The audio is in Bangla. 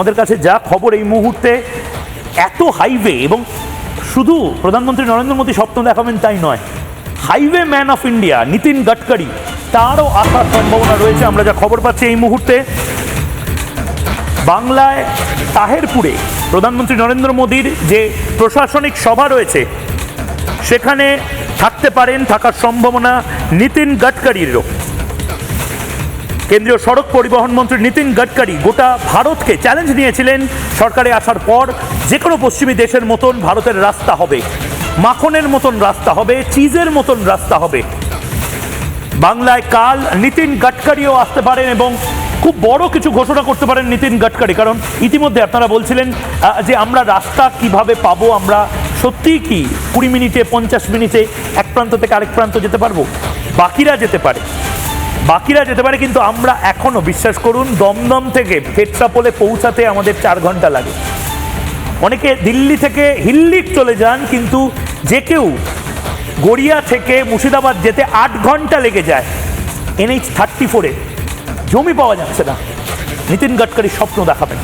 আমাদের কাছে যা খবর এই মুহূর্তে এত হাইওয়ে, এবং শুধু প্রধানমন্ত্রী নরেন্দ্র মোদী স্বপ্ন দেখাবেন তাই নয়, highway man of India Nitin Gadkari তারও আসার সম্ভাবনা রয়েছে। আমরা যা খবর পাচ্ছি এই মুহূর্তে বাংলায় তাহেরপুরে প্রধানমন্ত্রী নরেন্দ্র মোদীর যে প্রশাসনিক সভা রয়েছে সেখানে থাকতে পারেন, থাকার সম্ভাবনা নীতিন গডকরিরও। কেন্দ্রীয় সড়ক পরিবহন মন্ত্রী নীতিন গডকরি গোটা ভারতকে চ্যালেঞ্জ নিয়েছিলেন সরকারে আসার পর, যে কোনো পশ্চিমী দেশের মতন ভারতের রাস্তা হবে, মাখনের মতন রাস্তা হবে, চিজের মতন রাস্তা হবে। বাংলায় কাল নীতিন গডকরিও আসতে পারেন এবং খুব বড় কিছু ঘোষণা করতে পারেন নীতিন গডকরি। কারণ ইতিমধ্যে আপনারা বলছিলেন যে আমরা রাস্তা কিভাবে পাবো, আমরা সত্যিই কি 20 মিনিটে 50 মিনিটে এক প্রান্ত থেকে আরেক প্রান্ত যেতে পারবো? বাকিরা যেতে পারে, কিন্তু আমরা এখনো, বিশ্বাস করুন, দমদম থেকে পেট্রাপোলে পৌঁছাতে আমাদের 4 ঘন্টা লাগে। অনেকে দিল্লি থেকে হিল্লিক চলে যান, কিন্তু যে কেউ গড়িয়া থেকে মুর্শিদাবাদ যেতে 8 ঘন্টা লেগে যায়। NH-34-এ জমি পাওয়া যাচ্ছে না। নীতিন গডকরি স্বপ্ন দেখাবেন।